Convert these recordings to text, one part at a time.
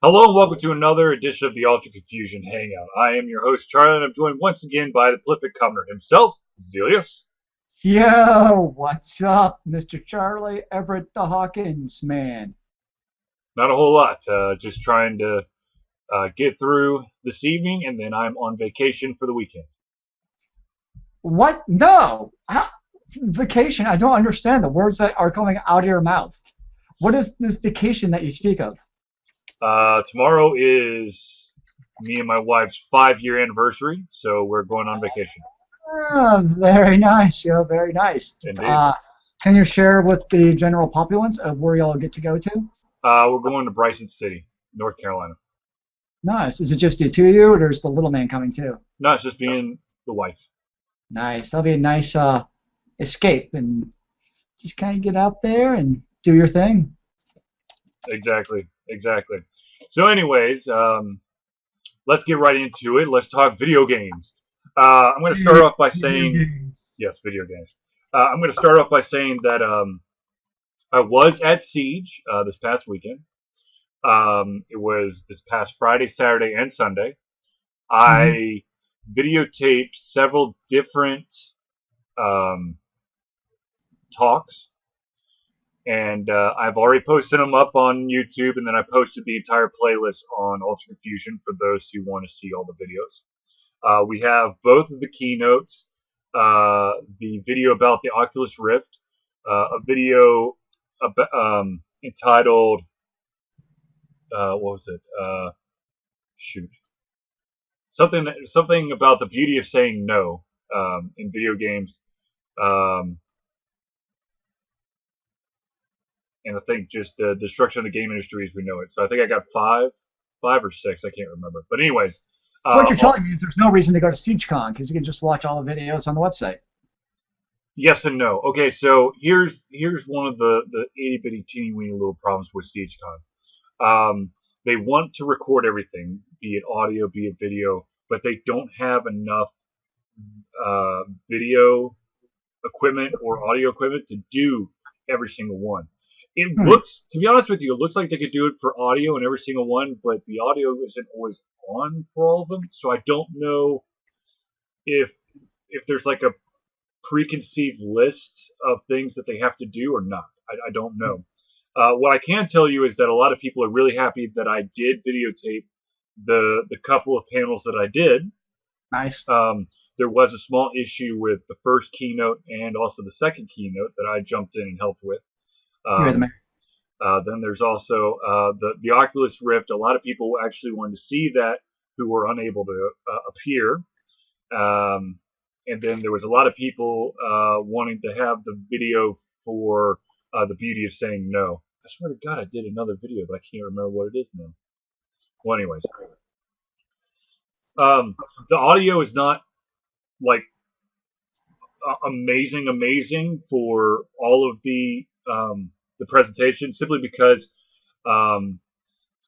Hello and welcome to another edition of the Ultra Confusion Hangout. I am your host, Charlie, and I'm joined once again by the prolific governor himself, Zealeus. Yo, what's up, Mr. Charlie Everett the Hawkins man? Not a whole lot, just trying to get through this evening, and then I'm on vacation for the weekend. What? No. Vacation? I don't understand the words that are coming out of your mouth. What is this vacation that you speak of? Tomorrow is me and my wife's 5-year anniversary, so we're going on vacation. Very nice, yo, very nice. Indeed. Uh, can you share with the general populace of where y'all get to go to? We're going to Bryson City, North Carolina. Nice. Is it just the two of you, or there's the little man coming too? No, it's just being the wife. Nice. That'll be a nice escape and just kind of get out there and do your thing. Exactly. So, anyways, let's get right into it. Let's talk video games. I'm going to start off by Video saying, games. yes, video games. I'm going to start off by saying that I was at Siege this past weekend. It was this past Friday, Saturday, and Sunday. Mhm. I videotaped several different um, talks, and I've already posted them up on YouTube, and then I posted the entire playlist on Ultra Confusion for those who want to see all the videos. We have both of the keynotes, the video about the Oculus Rift, a video entitled, what was it? Shoot, something about the beauty of saying no in video games, um, and I think just the destruction of the game industry as we know it. So I think I got five or six, I can't remember. But anyways, So what you're uh, telling me is there's no reason to go to SiegeCon because you can just watch all the videos on the website. yes and no. Okay, so here's one of the itty bitty teeny weeny little problems with SiegeCon. They want to record everything, be it audio, be it video, but they don't have enough video equipment or audio equipment to do every single one. It Hmm. looks, to be honest with you, it looks like they could do it for audio in every single one, but the audio isn't always on for all of them. So I don't know if there's like a preconceived list of things that they have to do or not. I don't know. What I can tell you is that a lot of people are really happy that I did videotape the couple of panels that I did. Nice. There was a small issue with the first keynote and also the second keynote that I jumped in and helped with. You're the Um, man. then there's also the Oculus Rift. A lot of people actually wanted to see that who were unable to appear. Um, and then there was a lot of people wanting to have the video for the beauty of saying no. I swear to God, I did another video, but I can't remember what it is now. Well, anyways, the audio is not like amazing for all of the presentations, simply because um,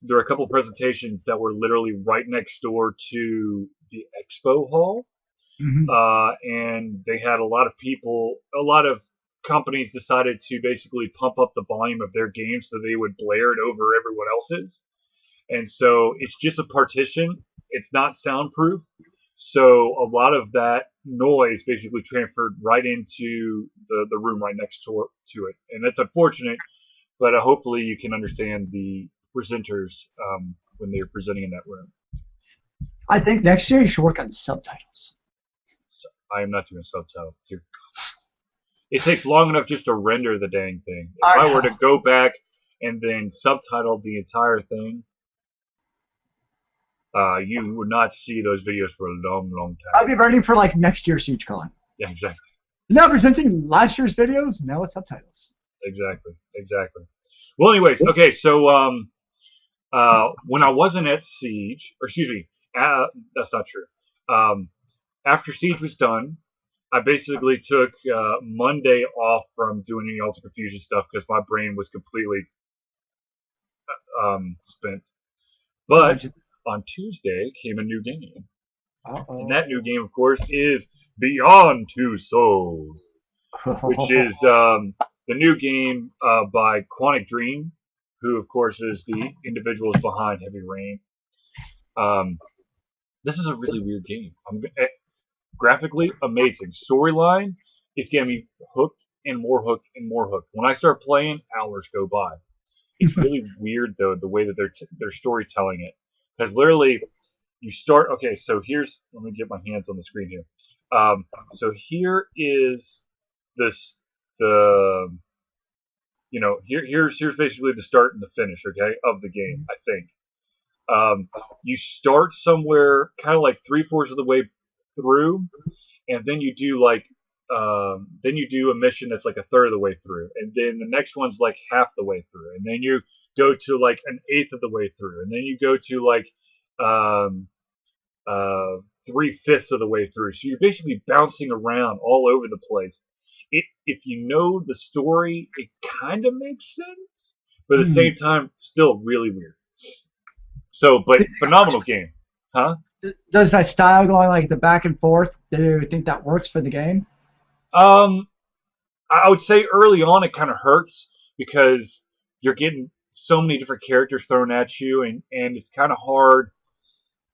there are a couple of presentations that were literally right next door to the expo hall, Hmm. and they had a lot of people, a lot of companies decided to basically pump up the volume of their games so they would blare it over everyone else's. And so it's just a partition. It's not soundproof. So a lot of that noise basically transferred right into the room right next to it. And that's unfortunate, but hopefully you can understand the presenters when they're presenting in that room. I think next year you should work on subtitles. So I am not doing subtitles. It takes long enough just to render the dang thing. If I were to I, go back and then subtitle the entire thing, you would not see those videos for a long I'll time. be ready for like next year's SiegeCon. Yeah, exactly. Now presenting last year's videos, now with subtitles. Exactly. Well, anyways, okay. So, when I wasn't at Siege, or excuse me, that's not true. Um, after Siege was done, I basically took Monday off from doing any Ultra Confusion stuff because my brain was completely spent. But Allegedly. on Tuesday came a new game, and that new Uh-oh. game, of course, is Beyond Two Souls, which is the new game by Quantic Dream. who of course is the individuals behind Heavy Rain. Um, this is a really weird game. Graphically amazing. Storyline is getting me hooked and more hooked and more hooked. When I start playing, hours go by. It's really weird though the way that they're storytelling it, because literally you start. Okay, so here's let me get my hands on the screen here. So here is this the here's basically the start and the finish, okay, of the game. I think you start somewhere kind of like three-fourths of the way through, and then you do a mission that's like a third of the way through, and then the next one's like half the way through, and then you go to like an eighth of the way through, and then you go to like um, three-fifths of the way through. So you're basically bouncing around all over the place. If you know the story, it kind of makes sense, but at the Hmm. same time, still really weird. So, but phenomenal game, huh? Does that style going like the back and forth? Do you think that works for the game? Um, I would say early on it kind of hurts because you're getting so many different characters thrown at you, and it's kind of hard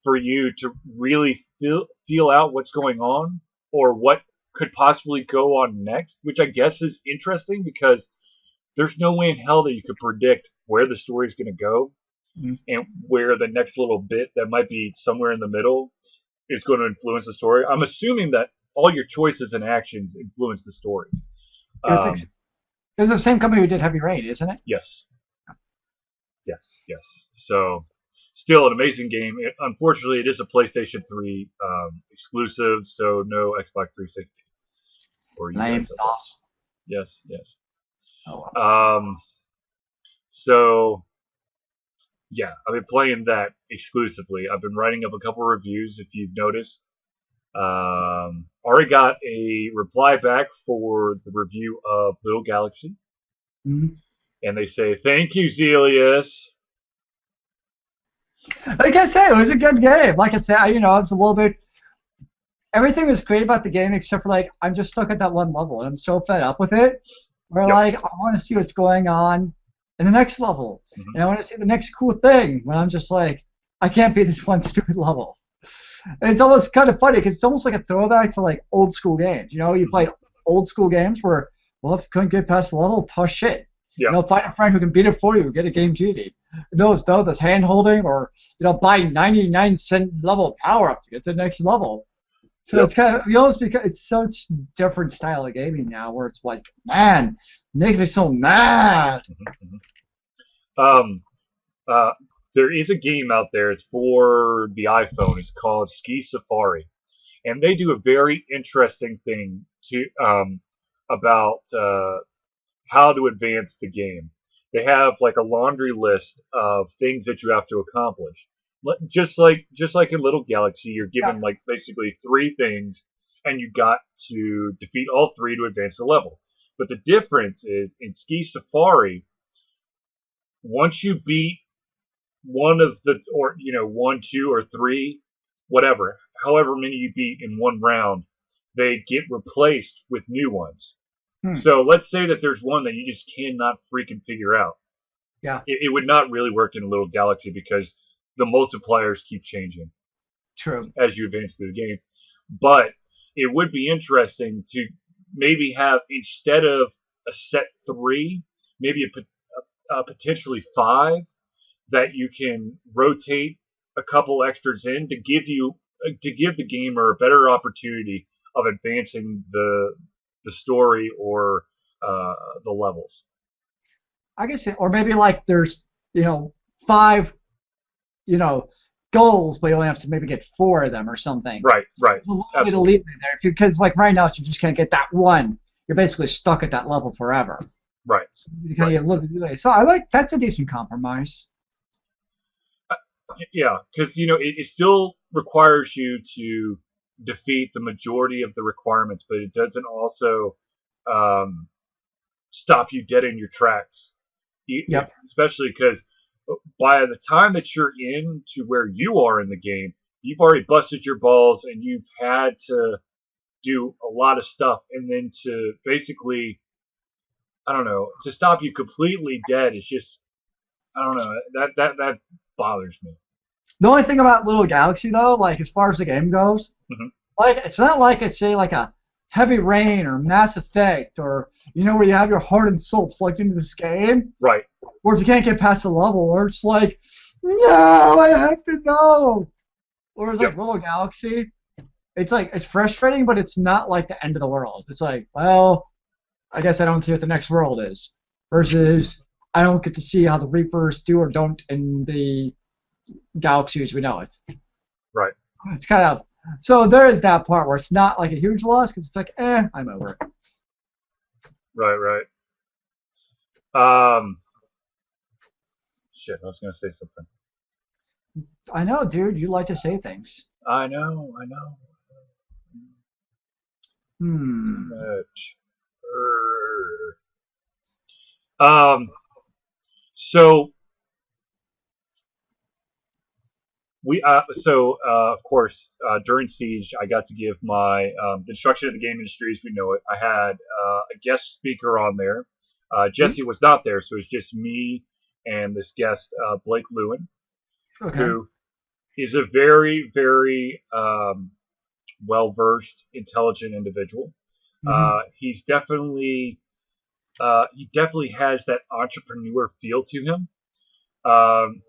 for you to really feel out what's going on or what could possibly go on next, which I guess is interesting because there's no way in hell that you could predict where the story is going to go Mm. and where the next little bit that might be somewhere in the middle is going to influence the story. I'm assuming that all your choices and actions influence the story. It's Um, it's the same company who did Heavy Rain, isn't it? yes, yes. So, still an amazing game. Unfortunately, it is a PlayStation 3 exclusive, so no Xbox 360 for you Lame guys out there. sauce. Yes, yes. Oh well. Um, so yeah, I've been playing that exclusively. I've been writing up a couple reviews, if you've noticed. Already got a reply back for the review of Little Galaxy, Mhm. and they say, "Thank you, Zealeus." Like I said, it was a good game. Like I said, I was a little bit. Everything was great about the game except for like I'm just stuck at that one level and I'm so fed up with it. Where Yep. like I want to see what's going on in the next level, Hmm. and I want to see the next cool thing. When I'm just like, I can't beat this one stupid level. And it's almost kind of funny because it's almost like a throwback to like old school games. You Hmm. played old school games where, well, if you couldn't get past the level, tough shit. Yep. Find a friend who can beat it for you, get a game genie. Those though, this hand holding or buy 99-cent level power up to get to the next level. So Yep. it's kind of, because it's such different style of gaming now where it's like, man, it makes me so mad. Hmm. Um, uh, there is a game out there. It's for the iPhone. It's called Ski Safari, and they do a very interesting thing to about how to advance the game. They have like a laundry list of things that you have to accomplish. Just like in Little Galaxy, you're Yeah, given like basically three things, and you got to defeat all three to advance the level. But the difference is in Ski Safari, once you beat one of the or one, two, or three, whatever, however many you beat in one round, they get replaced with new ones. hmm, So let's say that there's one that you just cannot freaking figure out. yeah, It would not really work in a little galaxy because the multipliers keep changing true. as you advance through the game. But it would be interesting to maybe have, instead of a set three, maybe potentially five that you can rotate a couple extras in to give the gamer a better opportunity of advancing the story or uh, the levels. I guess, or maybe like there's, you know, five, you know, goals, but you only have to maybe get four of them or something. Right, right, There's a little bit of absolutely, leeway there. Because like right now, if you just can't get that one, you're basically stuck at that level forever. right, So you kind right. of get a little bit of leeway. So I like that's a decent compromise. Yeah, because it still requires you to defeat the majority of the requirements, but it doesn't also um, stop you dead in your tracks. Yep. Especially because by the time that you're in to where you are in the game, you've already busted your balls and you've had to do a lot of stuff, and then to basically, I don't know, to stop you completely dead is just I don't know. That bothers me. The only thing about Little Galaxy though, like as far as the game goes, Hmm. like it's not like it's say like a Heavy Rain or Mass Effect or where you have your heart and soul plugged into this game, Right. or if you can't get past the level, or it's like, no, I have to know. Or it's like Yep. Little Galaxy. It's like it's frustrating, but it's not like the end of the world. It's like, well, I guess I don't see what the next world is. Versus I don't get to see how the Reapers do or don't in the galaxy as we know it. Right. It's kind of so there is that part where it's not like a huge loss because it's like, I'm over it. Right. Right. Shit. I was gonna say something. I know, dude. You like to say things. I know. I know. Too Hmm. much. Um. So of course during Siege I got to give my destruction of the game industry as we know it. I had a guest speaker on there. Jesse was not there, so it's just me and this guest Blake Lewin, Okay. who is a very very well versed, intelligent individual. Hmm. He definitely has that entrepreneur feel to him.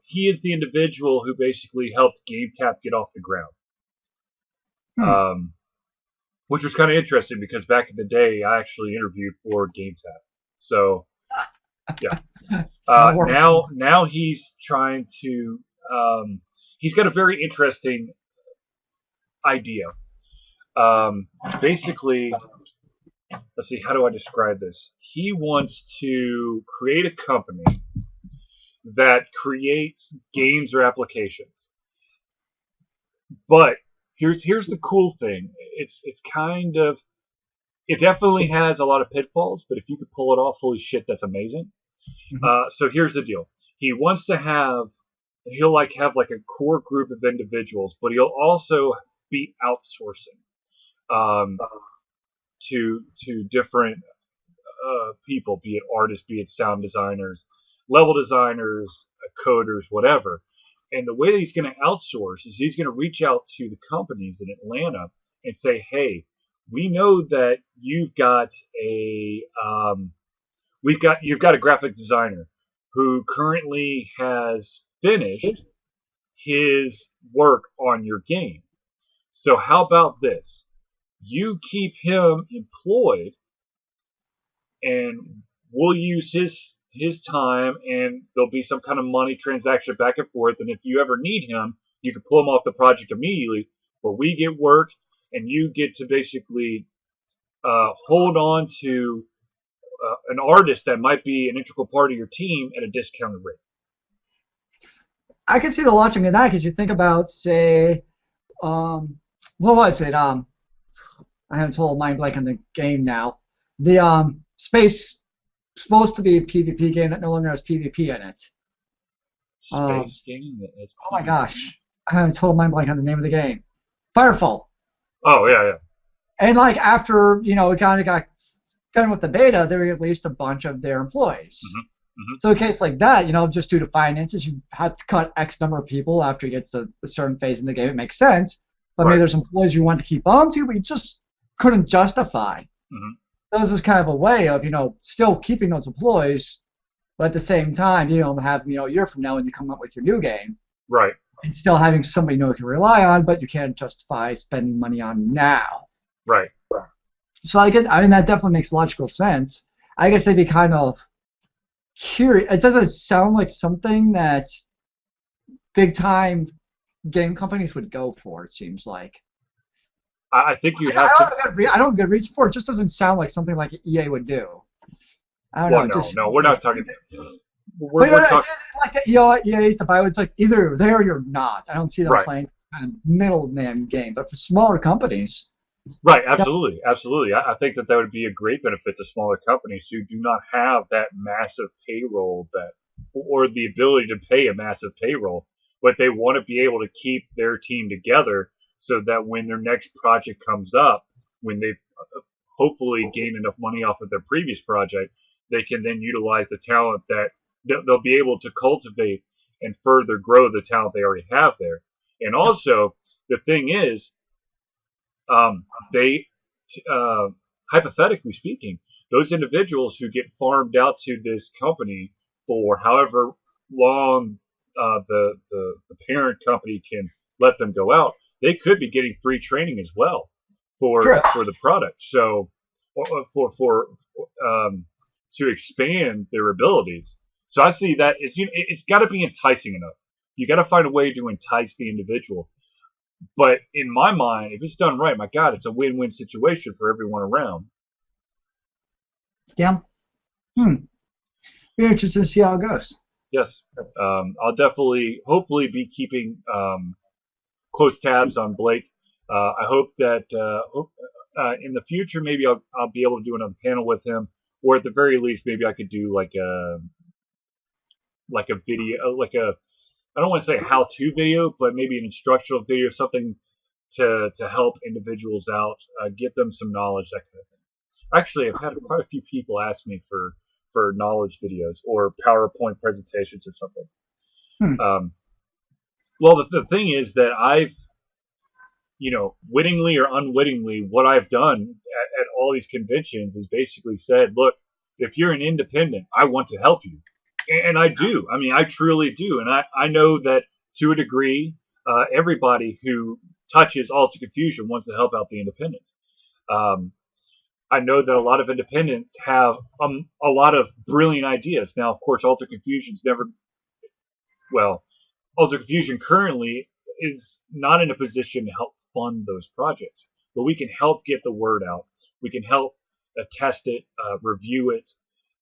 He is the individual who basically helped GameTap get off the ground. Hmm. Um, which was kind of interesting because back in the day, I actually interviewed for GameTap. So yeah, Small world. now he's trying to. He's got a very interesting idea. Um, basically, let's see, how do I describe this? He wants to create a company that creates games or applications. But here's the cool thing. It's kind of it definitely has a lot of pitfalls, but if you could pull it off, holy shit, that's amazing. Hmm. So here's the deal. He wants to he'll have like a core group of individuals, but he'll also be outsourcing um, to different people, be it artists, be it sound designers, level designers, coders, whatever. And the way that he's going to outsource is he's going to reach out to the companies in Atlanta and say, "Hey, we know that you've got a graphic designer who currently has finished his work on your game. So how about this? You keep him employed and we'll use his time and there'll be some kind of money transaction back and forth, and if you ever need him you can pull him off the project immediately, but we get work and you get to basically hold on to an artist that might be an integral part of your team at a discounted rate." I can see the logic in that because you think about, say, what was it? I have a total mind blank on the game now. The space supposed to be a PvP game that no longer has PvP in it. Um, Space game that's oh my PvP. gosh, I have a total mind blank on the name of the game. Firefall. Oh yeah, yeah. And like after it kind of got done with the beta, they released a bunch of their employees. Hmm. Hmm. So in a case like that, just due to finances, you have to cut X number of people after you get to a certain phase in the game. It makes sense. But maybe Right. there's employees you want to keep on to, but you just couldn't justify. Hmm. So this is kind of a way of, still keeping those employees, but at the same time, have, a year from now when you come up with your new game, Right. and still having somebody you can rely on, but you can't justify spending money on now. Right. So I mean, that definitely makes logical sense. I guess they'd be kind of curious. It doesn't sound like something that big time game companies would go for. It seems like. I think you I have to. don't have a good, I don't have a good reason for it. It just doesn't sound like something like EA would do. I don't know. Well, It no, just. no, we're not talking. But We're it's talking. like EA's the buy. It's like either you're there or you're not. I don't see them Right. playing kind of middleman game. But for smaller companies, Right. yeah, Absolutely. Absolutely. I think that would be a great benefit to smaller companies who do not have that massive payroll or the ability to pay a massive payroll, but they want to be able to keep their team together so that when their next project comes up, when they've hopefully gained enough money off of their previous project, they can then utilize the talent that they'll be able to cultivate and further grow the talent they already have there. And also, the thing is, they, uh, hypothetically speaking, those individuals who get farmed out to this company for however long the parent company can let them go out, they could be getting free training as well True. for the product. So for to expand their abilities. So I see that it's got to be enticing enough. You got to find a way to entice the individual. But in my mind, if it's done right, my God, it's a win-win situation for everyone around. Yeah. Hmm. Be interested to see how it goes. Yes, I'll definitely, hopefully, be keeping close tabs on Blake. I hope that in the future, maybe I'll be able to do another panel with him, or at the very least, maybe I could do like a video, like a, I don't want to say a how-to video, but maybe an instructional video, something to help individuals out, get them some knowledge, that kind of thing. Actually, I've had quite a few people ask me for knowledge videos or PowerPoint presentations or something. Hmm. Well, the thing is that I've, wittingly or unwittingly, what I've done at all these conventions is basically said, look, if you're an independent, I want to help you. And I do. I mean, I truly do. And I know that to a degree, everybody who touches Alter Confusion wants to help out the independents. I know that a lot of independents have a lot of brilliant ideas. Now, of course, Alter Confusion's never, well, Alter Confusion currently is not in a position to help fund those projects, but we can help get the word out. We can help test it, review it,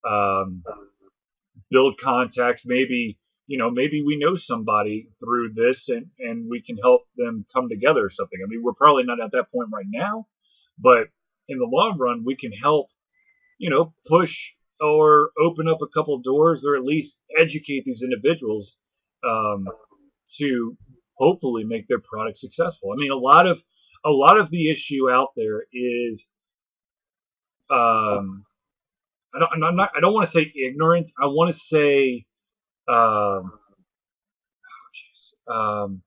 um, build contacts. Maybe we know somebody through this, and we can help them come together or something. I mean, we're probably not at that point right now, but in the long run, we can help, push or open up a couple doors, or at least educate these individuals um, to hopefully make their product successful. I mean, a lot of the issue out there is, I don't want to say ignorance. I want to say, um, um,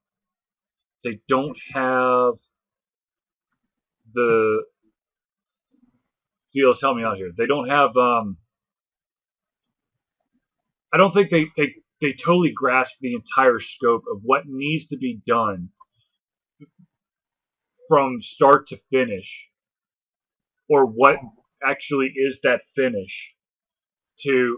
they don't have the Zealeus, help me out here. They don't have. I don't think they totally grasp the entire scope of what needs to be done from start to finish, or what actually is that finish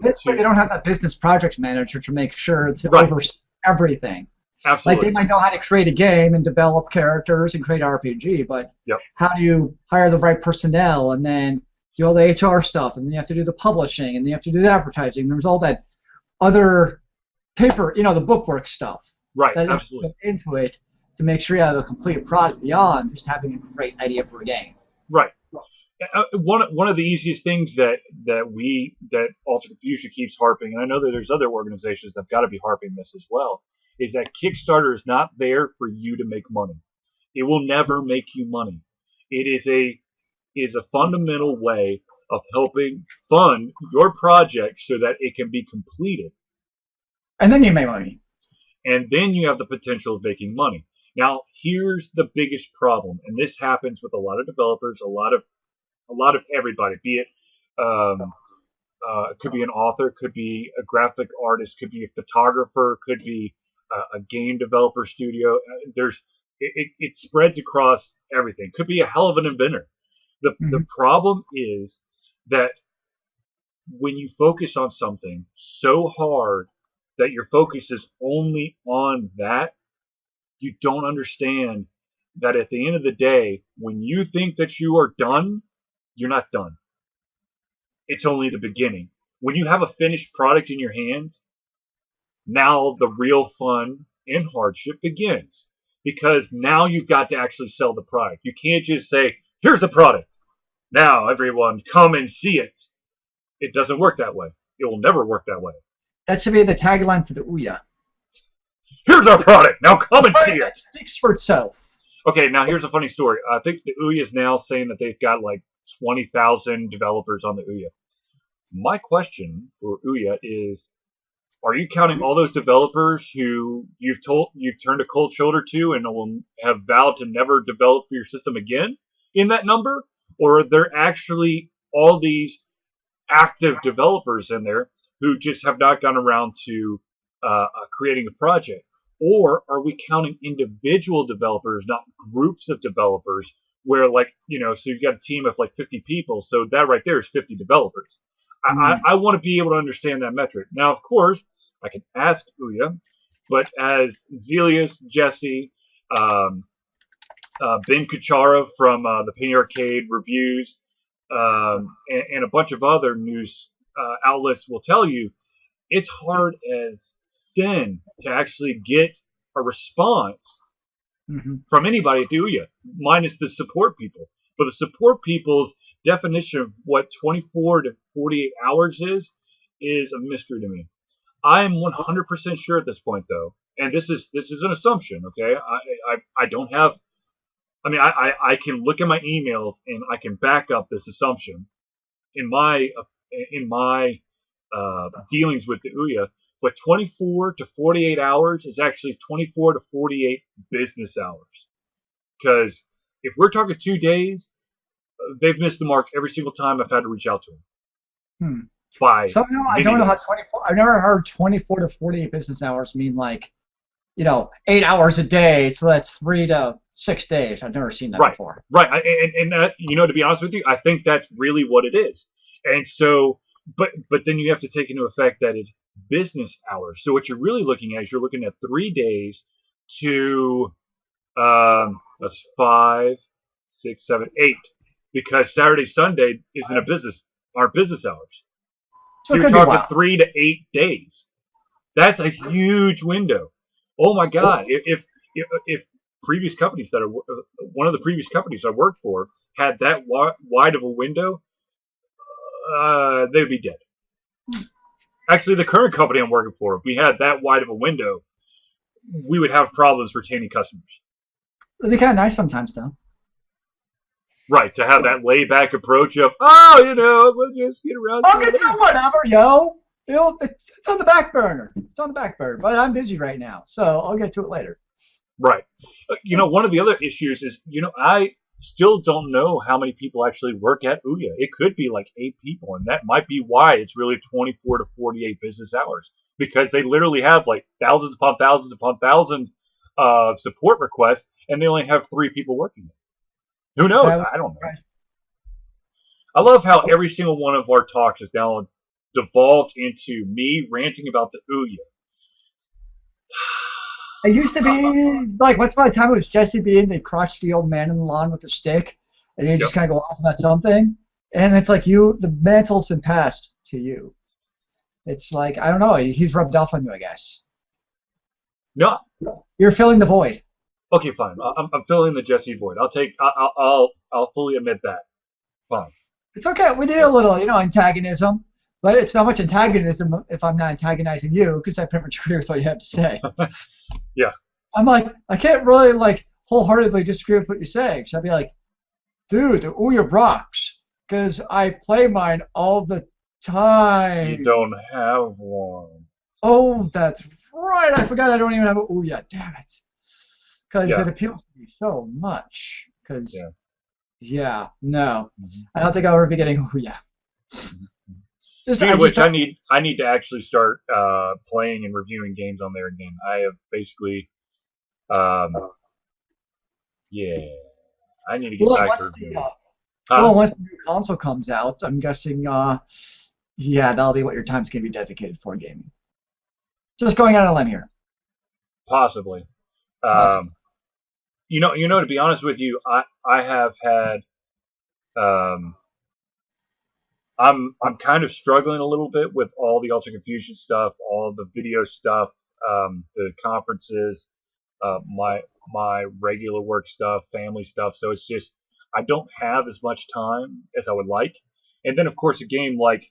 Basically, to they don't have that business project manager to make sure to right. oversee everything. Like they Absolutely. might know how to create a game and develop characters and create RPG, but Yep. how do you hire the right personnel and then do all the HR stuff, and then you have to do the publishing, and then you have to do the advertising. There's all that other paper, the bookwork stuff Right. that is Absolutely. put into it to make sure you have a complete product beyond just having a great idea for a game. Right. One of the easiest things that Alter Confusion keeps harping, and I know that there's other organizations that've got to be harping this as well, is that Kickstarter is not there for you to make money. It will never make you money. It is a fundamental way of helping fund your project so that it can be completed, And then you make money. and then you have the potential of making money. Now, here's the biggest problem, and this happens with a lot of developers, a lot of everybody, be it could be an author, could be a graphic artist, could be a photographer, could be a game developer studio. It spreads across everything. Could be a hell of an inventor. The Mm-hmm. problem is that when you focus on something so hard that your focus is only on that, you don't understand that at the end of the day, when you think that you are done, you're not done. It's only the beginning. When you have a finished product in your hands, now the real fun and hardship begins. Because now you've got to actually sell the product. You can't just say, here's the product. Now everyone come and see it. It doesn't work that way. It will never work that way. That should be the tagline for the Ouya. Here's our product. Now come and see it. That speaks for itself. Okay, now here's a funny story. I think the Ouya is now saying that they've got like 20,000 developers on the Ouya. My question for Ouya is, Are you counting all those developers who you've turned a cold shoulder to and will have vowed to never develop for your system again in that number? Or are there actually all these active developers in there who just have not gone around to creating a project? Or are we counting individual developers, not groups of developers, where so you've got a team of like 50 people, so that right there is 50 developers. I want to be able to understand that metric. Now, of course, I can ask Ouya, but as Zealeus, Jesse, um, Ben Kuchara from the Penny Arcade reviews, and a bunch of other news outlets will tell you, it's hard as sin to actually get a response from anybody at Ouya, minus the support people. But the support people's definition of what 24 to 48 hours is a mystery to me. I am 100% sure at this point, though, and this is an assumption. Okay, I don't have. I mean, I can look at my emails and I can back up this assumption in my dealings with the Ouya. But 24 to 48 hours is actually 24 to 48 business hours. Because if we're talking 2 days, they've missed the mark every single time I've had to reach out to them. By somehow I don't know how 24. I've never heard 24 to 48 business hours mean 8 hours a day. So that's 3 to 6 days. I've never seen that before. Right, and to be honest with you, I think that's really what it is. And so, but then you have to take into effect that it's business hours. So what you're really looking at is you're looking at 3 days to that's 5, 6, 7, 8, because Saturday, Sunday isn't our business hours. So you're talking 3 to 8 days. That's a huge window. Oh my God! If previous companies one of the previous companies I worked for had that wide of a window, they'd be dead. Actually, the current company I'm working for, if we had that wide of a window, we would have problems retaining customers. It'd be kind of nice sometimes, though. Right, to have that laid-back approach of, we'll just get around to it. I'll get to whatever, yo. It's on the back burner. It's on the back burner, but I'm busy right now, so I'll get to it later. Right. One of the other issues is, I still don't know how many people actually work at Ouya. It could be like 8 people, and that might be why it's really 24 to 48 business hours, because they literally have like thousands upon thousands of support requests, and they only have 3 people working it. Who knows? I don't know. I love how every single one of our talks has now devolved into me ranting about the Ouya. It used to be once upon a time it was Jesse being the crotchety old man in the lawn with a stick, and you just kind of go off about something, and it's like the mantle's been passed to you. It's like, I don't know, he's rubbed off on you, I guess. No, you're filling the void. Okay, fine. I'm filling the Jesse void. I'll fully admit that. Fine. It's okay. We need a little, antagonism, but it's not much antagonism if I'm not antagonizing you, because I pretty much agree with what you have to say. Yeah. I'm like, I can't really wholeheartedly disagree with what you're saying. So I'd be like, dude, the Ouya rocks, because I play mine all the time. You don't have one. Oh, that's right. I forgot I don't even have an Ouya. Damn it. Because it appeals to me so much. Because, no. I don't think I'll ever be getting Ouya. I need to actually start playing and reviewing games on there again. I have basically, I need to get back to reviewing. Well, once the new console comes out, I'm guessing, that'll be what your time's going to be dedicated for gaming. Just going out on a limb here. Possibly. To be honest with you, I have had, I'm kind of struggling a little bit with all the Ultra Confusion stuff, all the video stuff, the conferences, my regular work stuff, family stuff. So it's just, I don't have as much time as I would like. And then, of course, a game like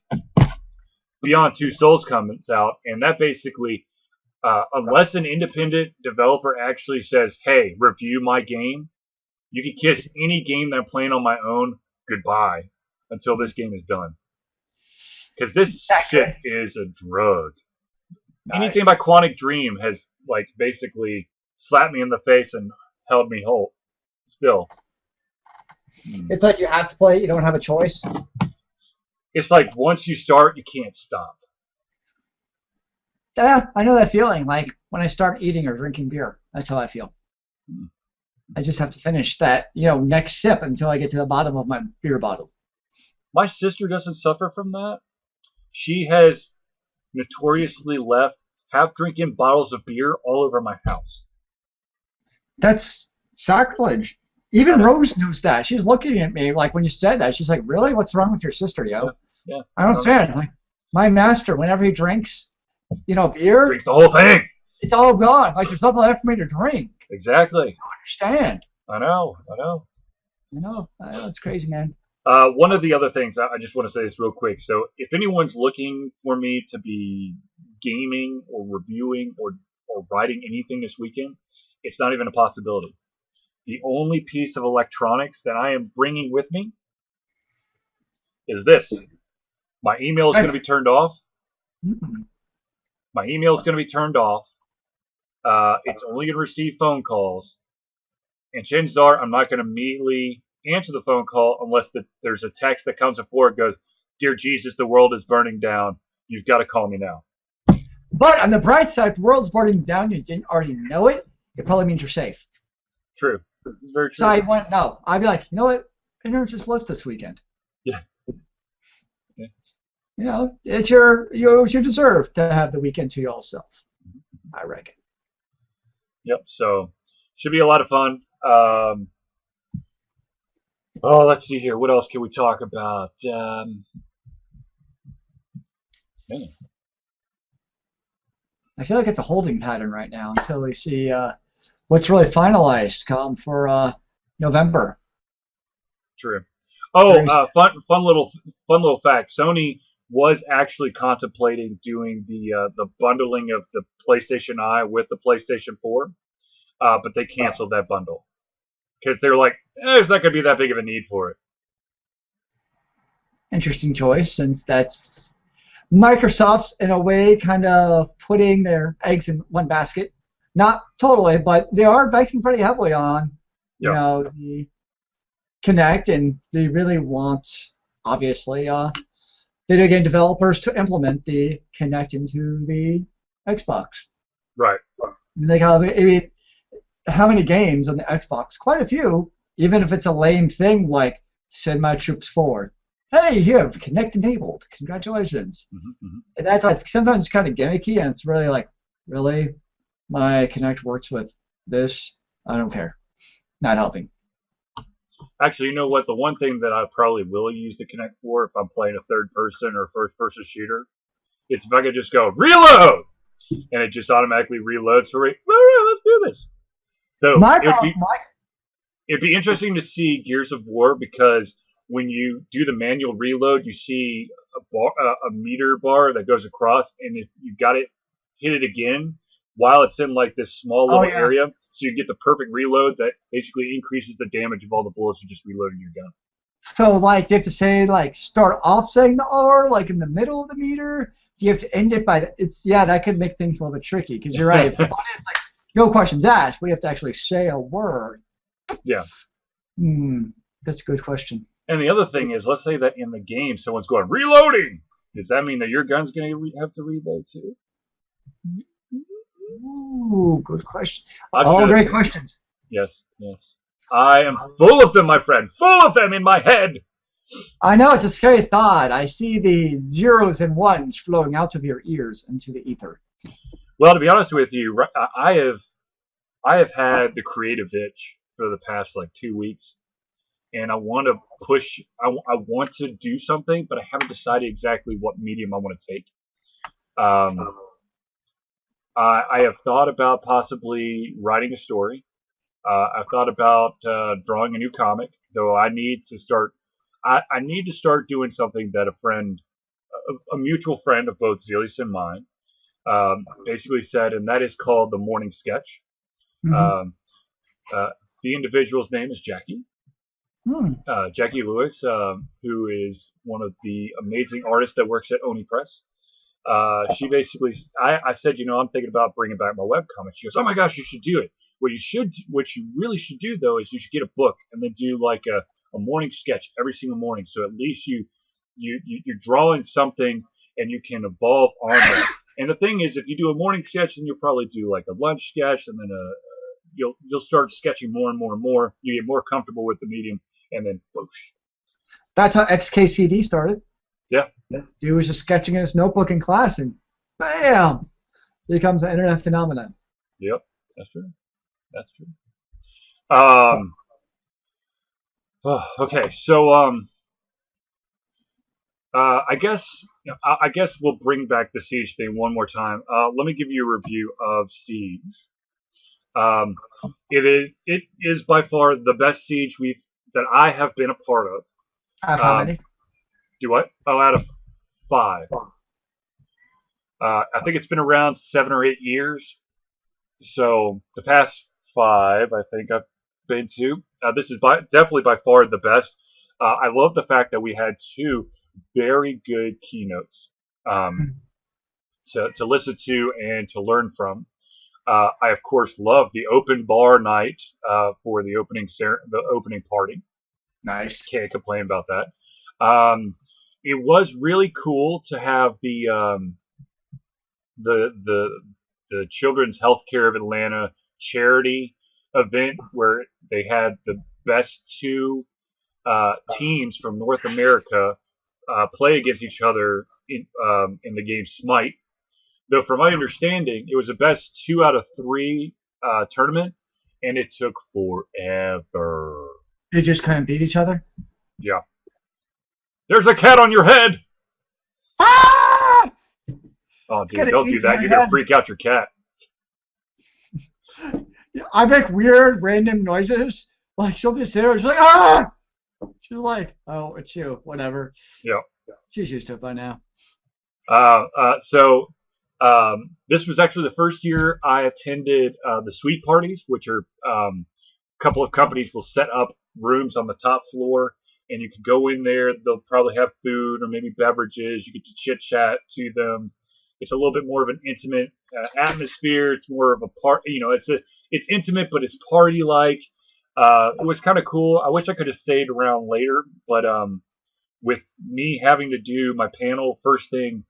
Beyond Two Souls comes out, and that basically, unless an independent developer actually says, hey, review my game, you can kiss any game that I'm playing on my own goodbye until this game is done. Because this shit is a drug. Anything Nice. by Quantic Dream has like basically slapped me in the face and held me whole. Still, It's like you have to play it. You don't have a choice. it's like once you start, you can't stop. Yeah, I know that feeling. Like when I start eating or drinking beer, that's how I feel. I just have to finish that, next sip until I get to the bottom of my beer bottle. My sister doesn't suffer from that. She has notoriously left half drinking bottles of beer all over my house. That's sacrilege. I Even know. Rose knows that. She's looking at me like when you said that. She's like, "Really? What's wrong with your sister, Yeah, yo?" yeah. I don't I don't know. understand. Like my master, whenever he drinks, beer, Drinks the whole thing. it's all gone. Like there's nothing left for me to drink. Exactly. I don't understand. I know. I know. I know it's crazy, man. One of the other things I just want to say this real quick. So, if anyone's looking for me to be gaming or reviewing or writing anything this weekend, it's not even a possibility. The only piece of electronics that I am bringing with me is this. My email is going to That's be turned off. mm, My email is going to be turned off. It's only going to receive phone calls, and chances are I'm not going to immediately answer the phone call unless there's a text that comes before it goes, "Dear Jesus, the world is burning down. You've got to call me now." but on the bright side, if the world's burning down, you didn't already know it. It probably means you're safe. True. It's very So true. I went no. I'd be like, you know what? Ignorance is bliss this weekend. Yeah. Yeah. It's you deserve to have the weekend to yourself. I reckon. Yep. So should be a lot of fun. Oh, let's see here. What else can we talk about? Man, I feel like it's a holding pattern right now until we see what's really finalized come for November. true. Oh, Very soon. fun little fact. Sony was actually contemplating doing the bundling of the PlayStation Eye with the PlayStation 4, but they canceled that bundle because they're like, there's not going to be that big of a need for it. Interesting choice since that's Microsoft's in a way kind of putting their eggs in one basket. Not totally, but they are banking pretty heavily on, Yeah. the Connect, and they really want, obviously, video game developers to implement the Connect into the Xbox. Right. Like how many games on the Xbox? Quite a few. Even if it's a lame thing like send my troops forward. Hey, you have Connect enabled. Congratulations. Mm-hmm. And that's why it's sometimes kind of gimmicky, and it's really like, really, my Connect works with this. I don't care. Not helping. Actually, you know what? The one thing that I probably will use the Kinect for if I'm playing a third person or first person shooter, it's if I could just go reload, and it just automatically reloads for me. All right, let's do this. So My it'd problem, be it'd be interesting to see Gears of War because when you do the manual reload, you see a meter bar that goes across, and if you got it, hit it again while it's in like this small oh little yeah. area, so you get the perfect reload that basically increases the damage of all the bullets you just reloaded your gun. So like, do you have to say like start off saying the R like in the middle of the meter? Do you have to end it by that could make things a little bit tricky because you're right. If it's like no questions asked, we have to actually say a word. Yeah. That's a good question. And the other thing is, let's say that in the game someone's going reloading. Does that mean that your gun's going to have to reload too? Ooh, good question. I'm All sure great questions. Yes, yes. I am full of them, my friend. Full of them in my head. I know it's a scary thought. I see the zeros and ones flowing out of your ears into the ether. Well, to be honest with you, I have had the creative itch for the past like 2 weeks, and I want to push. I want to do something, but I haven't decided exactly what medium I want to take. I have thought about possibly writing a story. I've thought about drawing a new comic, though I need to start. I need to start doing something that a mutual friend of both Zealeus and mine, basically said, and that is called the morning sketch. Mm-hmm. Um, the individual's name is Jackie. Hmm. Jackie Lewis, who is one of the amazing artists that works at Oni Press. She basically, I said, I'm thinking about bringing back my webcomic. She goes, oh my gosh, you should do it. What you really should do though is you should get a book and then do like a morning sketch every single morning. So at least you're drawing something and you can evolve on that. And the thing is, if you do a morning sketch, then you'll probably do like a lunch sketch, and then you'll start sketching more and more and more. You get more comfortable with the medium, and then whoosh. That's how XKCD started. Yeah. He was just sketching in his notebook in class, and bam, becomes an internet phenomenon. Yep, that's true. That's true. Um. Okay, so I guess I guess we'll bring back the Siege thing one more time. Let me give you a review of Siege. Um, it is by far the best Siege that I have been a part of. Out of how Um, many? do what? Oh, out of 5. I think it's been around 7 or 8 years. So the past 5, I think I've been to. This is definitely by far the best. I love the fact that we had 2 very good keynotes um, to listen to and to learn from. I of course love the open bar night for the opening party. Nice. Can't complain about that. It was really cool to have the the the Children's Healthcare of Atlanta charity event where they had the best 2 teams from North America play against each other in the game Smite. Though, from my understanding, it was the best 2 out of 3 tournament, and it took forever. They just couldn't beat each other. Yeah. There's a cat on your head! Ah! Oh, Get dude, it don't do easy that. on You're your going to head. freak out your cat. I make weird random noises. Like she'll just sit there, she's like, ah! She's like, oh, it's you, whatever. Yeah. She's used to it by now. So this was actually the first year I attended the suite parties, which are a couple of companies will set up rooms on the top floor, and you can go in there. They'll probably have food or maybe beverages. You get to chit chat to them. It's a little bit more of an intimate atmosphere. It's more of a part. It's intimate, but it's party like. It was kind of cool. I wish I could have stayed around later, but with me having to do my panel first thing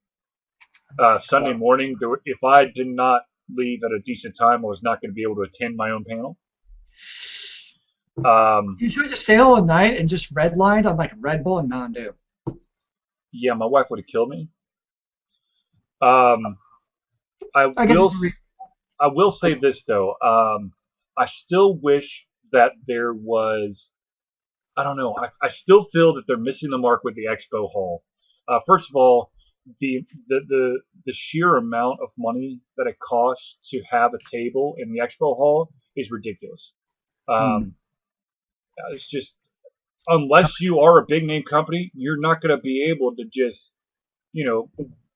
Sunday morning, if I did not leave at a decent time, I was not going to be able to attend my own panel. You should have just stayed all night and just redlined on like Red Bull and Mountain Dew. Yeah, my wife would have killed me. Um, I I guess will. it's a I will say this though. I still wish that there was. I don't know. I still feel that they're missing the mark with the expo hall. First of all, the sheer amount of money that it costs to have a table in the expo hall is ridiculous. Um, it's just unless you are a big name company, you're not going to be able to just you know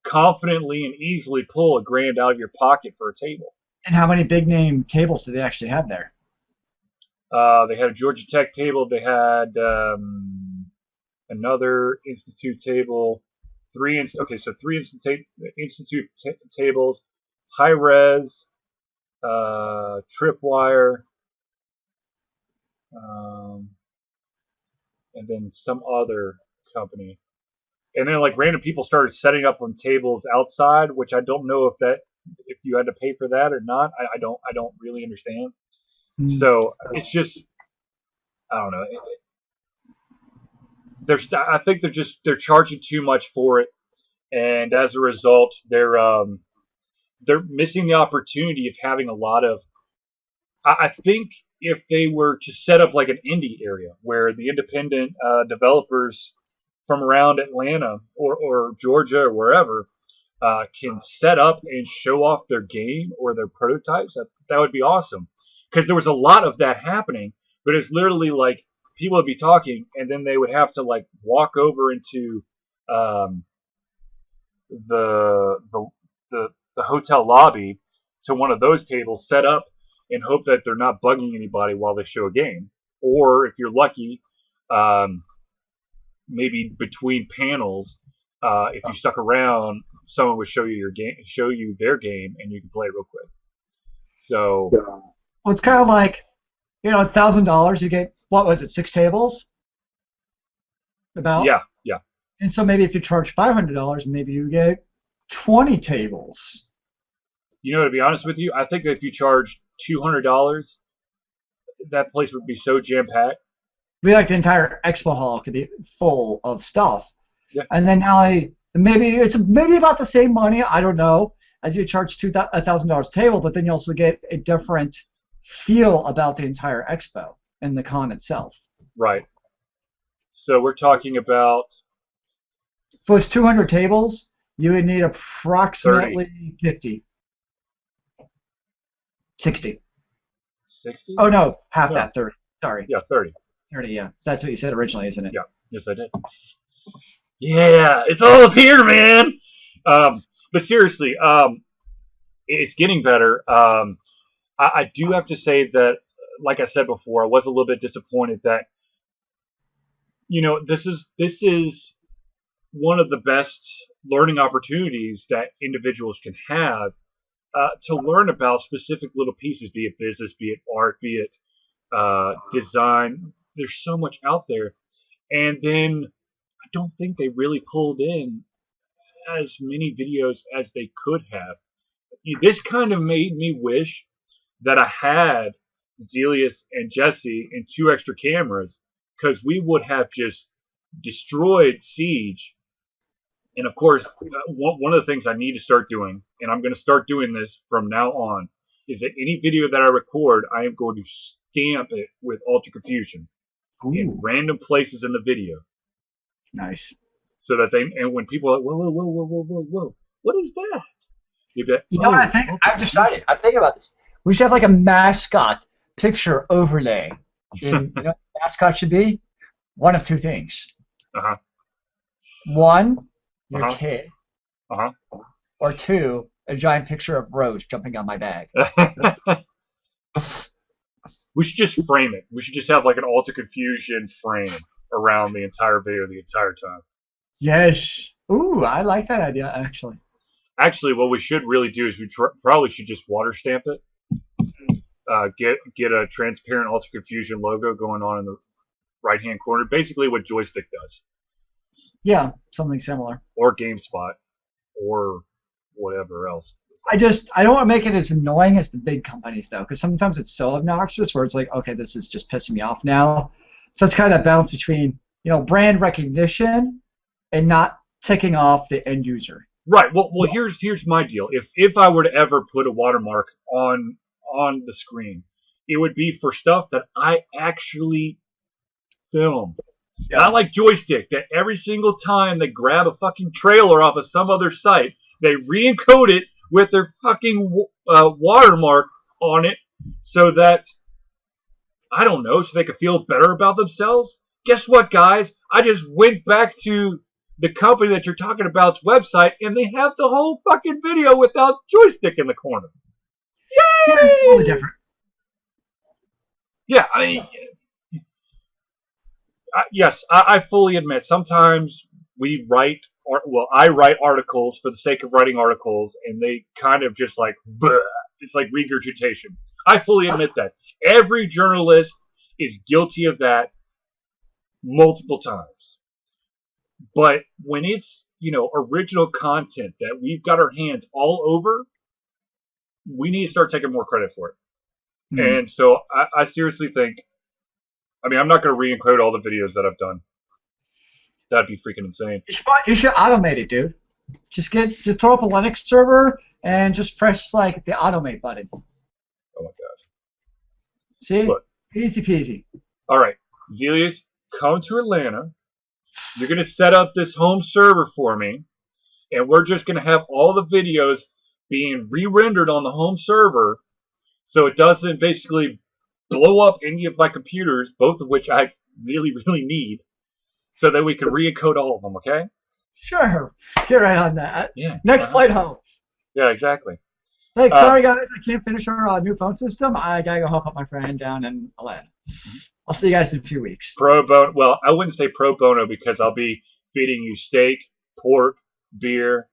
confidently and easily pull $1,000 out of your pocket for a table. And how many big name tables do they actually have there? They had a Georgia Tech table. They had another Institute table. Three Institute tables, high res, tripwire, and then some other company. And then like random people started setting up on tables outside, which I don't know if you had to pay for that or not. I don't really understand. Hmm. So it's just I don't know. I think they're charging too much for it, and as a result, they're missing the opportunity of having a lot of. I think if they were to set up like an indie area where the independent developers from around Atlanta or Georgia or wherever can set up and show off their game or their prototypes, that would be awesome. Because there was a lot of that happening, but it's literally like people would be talking and then they would have to like walk over into um, the, the the hotel lobby to one of those tables set up and hope that they're not bugging anybody while they show a game. Or if you're lucky, um, maybe between panels, if you stuck around, someone would show you your game, show you their game, and you can play real quick. So Well, it's kind of like, $1,000, you get, what was it, 6 tables? About? yeah. And so maybe if you charge $500, maybe you get 20 tables. To be honest with you, I think if you charge $200, that place would be so jam packed. Be like the entire expo hall could be full of stuff. Yeah. And then now maybe it's maybe about the same money, I don't know, as you charge $1,000 table, but then you also get a different feel about the entire expo and the con itself. Right. So we're talking about, For those 200 tables, you would need approximately 50. 60. 60? Oh, no, half No. that, 30. Sorry. Yeah, 30. 30, yeah. That's what you said originally, isn't it? Yeah. Yes, I did. Yeah, it's all up here, man. But seriously, it's getting better. I do have to say that, like I said before, I was a little bit disappointed that, this is one of the best learning opportunities that individuals can have to learn about specific little pieces, be it business, be it art, be it design. There's so much out there. And then I don't think they really pulled in as many videos as they could have. This kind of made me wish that I had Zealeus and Jesse and 2 extra cameras, because we would have just destroyed Siege. And of course, one of the things I need to start doing, and I'm going to start doing this from now on, is that any video that I record, I am going to stamp it with Ultra Confusion in random places in the video. Nice. So that and when people are like, whoa, what is that? You know what I think? I've decided. I'm thinking about this. We should have like a mascot picture overlay. And what mascot should be? One of 2 things. Uh-huh. 1, your kid. Uh-huh. Or 2, a giant picture of Rose jumping on my bag. We should just frame it. We should just have like an Ultra Confusion frame around the entire video the entire time. Yes. Ooh, I like that idea, actually. Actually, what we should really do is we probably should just water stamp it. Get a transparent Ultra Confusion logo going on in the right-hand corner. Basically what Joystick does. Yeah, something similar. Or GameSpot. Or whatever else. I don't want to make it as annoying as the big companies, though, because sometimes it's so obnoxious where it's like, okay, this is just pissing me off now. So it's kind of that balance between, brand recognition and not ticking off the end user. Right. Well, here's my deal. If I were to ever put a watermark on the screen, it would be for stuff that I actually film. Yeah. Not like Joystick, that every single time they grab a fucking trailer off of some other site, they re-encode it with their fucking watermark on it, so that, I don't know, so they could feel better about themselves. Guess what, guys? I just went back to the company that you're talking about's website, and they have the whole fucking video without Joystick in the corner. Yay! Yeah, totally different. Yeah, I mean, yes, I fully admit sometimes we write, I write articles for the sake of writing articles, and they kind of just like, bleh, it's like regurgitation. I fully admit that. Every journalist is guilty of that multiple times. But when it's, original content that we've got our hands all over, we need to start taking more credit for it. Mm-hmm. And so I seriously think, I'm not going to re-encode all the videos that I've done. That'd be freaking insane. You should automate it, dude. Just throw up a Linux server and just press like the automate button. Oh my god. See? Look. Easy peasy. All right, Zealeus, come to Atlanta. You're going to set up this home server for me, and we're just going to have all the videos being re-rendered on the home server, so it doesn't basically blow up any of my computers, both of which I really, really need, so that we can re-encode all of them, okay? Sure. Get right on that. Yeah. Next flight home. Yeah, exactly. Hey, sorry guys, I can't finish our new phone system. I gotta go help out my friend down in Atlanta. I'll see you guys in a few weeks. Pro bono. Well, I wouldn't say pro bono because I'll be feeding you steak, pork, beer,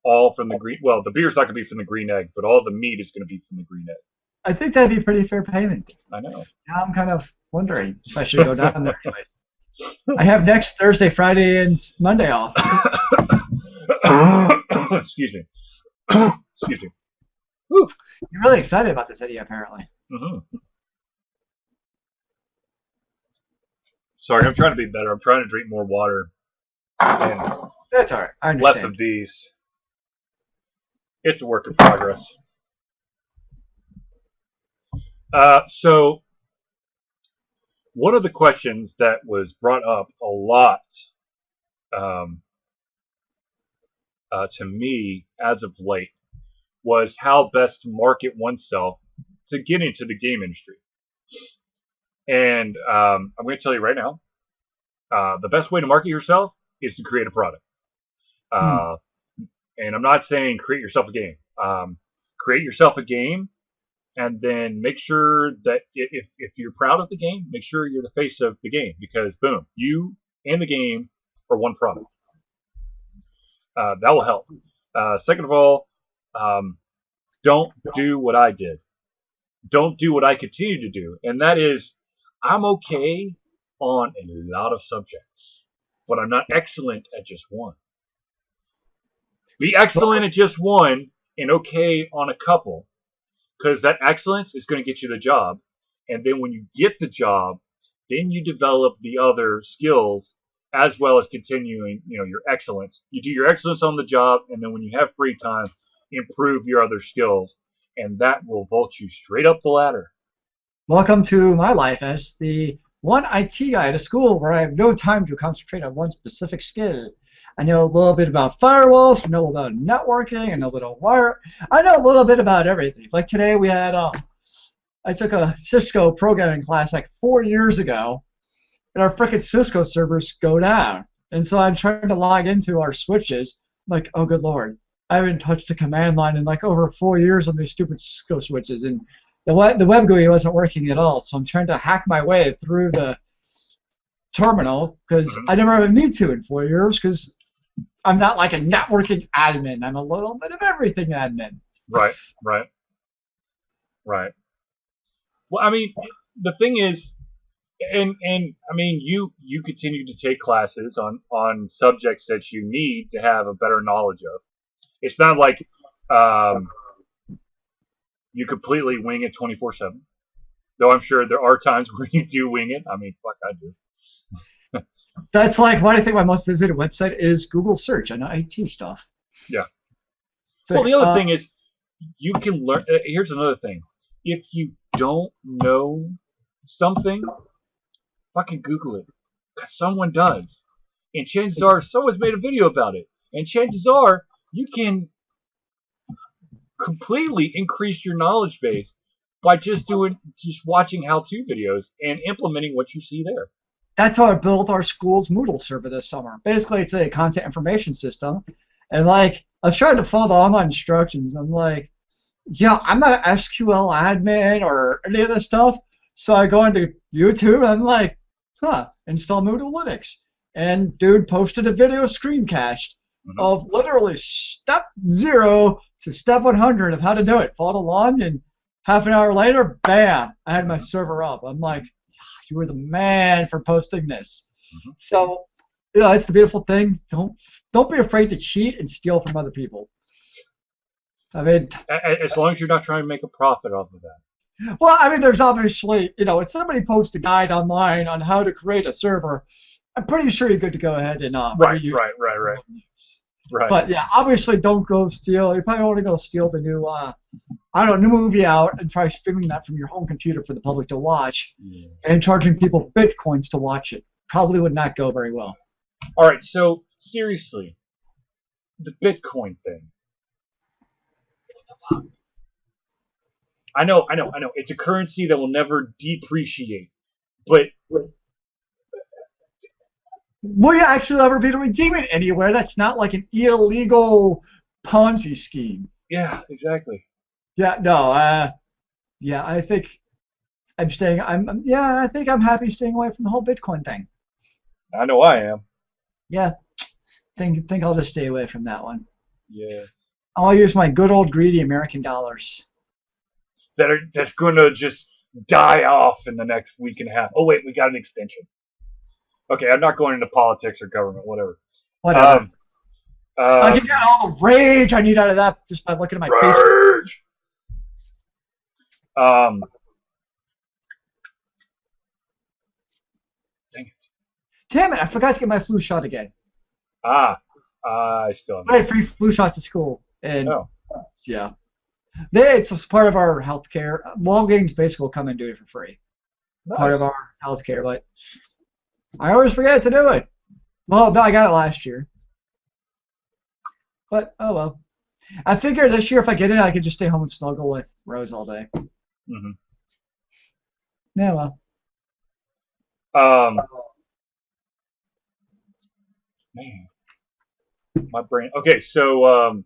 all from the green. Well, the beer's not going to be from the green egg, but all the meat is going to be from the green egg. I think that'd be pretty fair payment. I know. Now I'm kind of wondering if I should go down there anyway. I have next Thursday, Friday, and Monday off. Excuse me. Excuse me. Woo. You're really excited about this idea, apparently. Mm-hmm. Sorry, I'm trying to be better. I'm trying to drink more water. And That's all right. I less understand. of these. It's a work in progress. So, one of the questions that was brought up a lot to me as of late was how best to market oneself to get into the game industry. And I'm going to tell you right now, the best way to market yourself is to create a product. And I'm not saying create yourself a game. Create yourself a game, and then make sure that if you're proud of the game, make sure you're the face of the game, because boom, you and the game are one product. That will help. Second of all, don't do what I did. Don't do what I continue to do, and that is, I'm okay on a lot of subjects, but I'm not excellent at just one. Be excellent at just one and okay on a couple, because that excellence is going to get you the job. And then when you get the job, then you develop the other skills as well as continuing, your excellence. You do your excellence on the job, and then when you have free time, improve your other skills, and that will vault you straight up the ladder. Welcome to my life as the one IT guy at a school where I have no time to concentrate on one specific skill. I know a little bit about firewalls, I know about networking, I know a little wire. I know a little bit about everything. Like today we had, I took a Cisco programming class like 4 years ago, and our frickin' Cisco servers go down. And so I'm trying to log into our switches. I'm like, oh good lord, I haven't touched a command line in like over 4 years on these stupid Cisco switches, and the web GUI wasn't working at all. So I'm trying to hack my way through the terminal because I never have need to in 4 years because I'm not like a networking admin. I'm a little bit of everything admin. Right. Well, I mean, the thing is, and I mean, you continue to take classes on subjects that you need to have a better knowledge of. It's not like you completely wing it 24/7. Though I'm sure there are times where you do wing it. I mean, fuck, I do. That's like why I think my most visited website is Google search on IT stuff. Yeah. So, well, the other thing is, you can learn. Here's another thing. If you don't know something, fucking Google it, because someone does, and chances are someone's made a video about it, and chances are you can completely increase your knowledge base by just watching how-to videos and implementing what you see there. That's how I built our school's Moodle server this summer. Basically, it's a content information system, and like I was trying to follow the online instructions. I'm like, yeah, I'm not an SQL admin or any of this stuff. So I go into YouTube and I'm like, install Moodle Linux. And dude posted a video screencast of literally step 0 to step 100 of how to do it. Followed along, and half an hour later, bam, I had my server up. I'm like, you were the man for posting this. So, that's the beautiful thing. Don't be afraid to cheat and steal from other people. I mean, as long as you're not trying to make a profit off of that. Well, I mean, there's obviously, if somebody posts a guide online on how to create a server, I'm pretty sure you're good to go ahead and Right. But yeah, obviously don't go steal. You probably want to go steal the new, new movie out and try streaming that from your home computer for the public to watch, and charging people bitcoins to watch it. Probably would not go very well. All right, so seriously, the Bitcoin thing. I know. It's a currency that will never depreciate, but will you actually ever be able to redeem it anywhere? That's not like an illegal Ponzi scheme. Yeah, exactly. Yeah, no, I think I think I'm happy staying away from the whole Bitcoin thing. I know I am. Yeah, think I'll just stay away from that one. Yes. I'll use my good old greedy American dollars. That's gonna just die off in the next week and a half. Oh wait, we got an extension. Okay, I'm not going into politics or government, whatever. Whatever. Um, I can get all the rage I need out of that just by looking at my Facebook. Rage. Um, dang it. Damn it! I forgot to get my flu shot again. I still have I had free flu shots at school, and no. yeah, it's just part of our healthcare. Walgreens basically will come and do it for free. Nice. Part of our healthcare, but I always forget to do it. Well, no, I got it last year, but oh well. I figure this year if I get it, I could just stay home and snuggle with Rose all day. Mm-hmm. Yeah, well. Man, my brain. Okay, so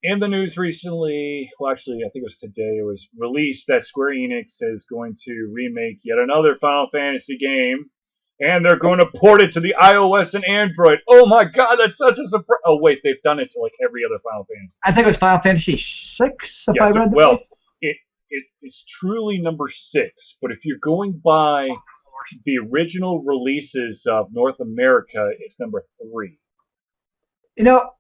in the news recently, well, actually, I think it was today, it was released that Square Enix is going to remake yet another Final Fantasy game, and they're going to port it to the iOS and Android. Oh my God, that's such a surprise! Oh wait, they've done it to like every other Final Fantasy. I think it was Final Fantasy VI. If Yeah, I read well, it's truly number 6, but if you're going by the original releases of North America, it's number 3. You know,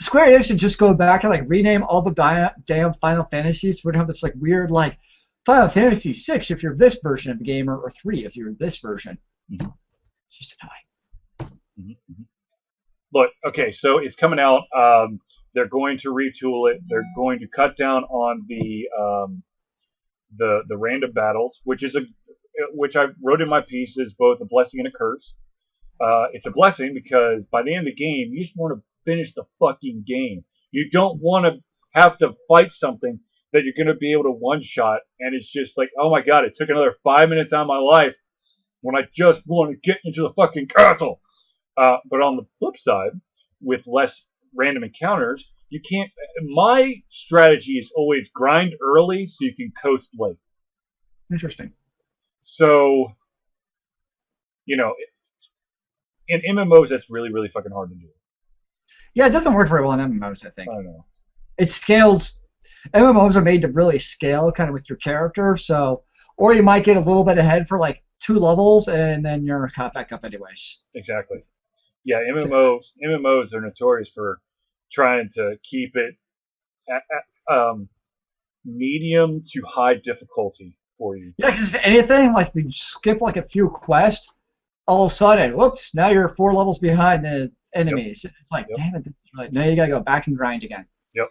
Square Enix should just go back and like rename all the damn Final Fantasies. We'd have this like weird like Final Fantasy VI if you're this version of the game, or 3 if you're this version. Mm-hmm. It's just annoying. Mm-hmm. Look, okay, so it's coming out. They're going to retool it. They're going to cut down on the random battles, which I wrote in my piece is both a blessing and a curse. It's a blessing because by the end of the game, you just want to finish the fucking game. You don't want to have to fight something that you're going to be able to one-shot, and it's just like, oh my God, it took another 5 minutes out of my life when I just want to get into the fucking castle. But on the flip side, with less random encounters, you can't. My strategy is always grind early so you can coast late. Interesting. So, in MMOs, that's really, really fucking hard to do. Yeah, it doesn't work very well in MMOs, I think. I know. It scales. MMOs are made to really scale kind of with your character, so, or you might get a little bit ahead for like 2 levels, and then you're caught back up anyways. Exactly. Yeah, MMOs are notorious for trying to keep it at medium to high difficulty for you. Yeah, because if anything, like if you skip like a few quests, all of a sudden, whoops, now you're 4 levels behind the enemies. Yep. It's like, damn it, now you gotta go back and grind again. Yep.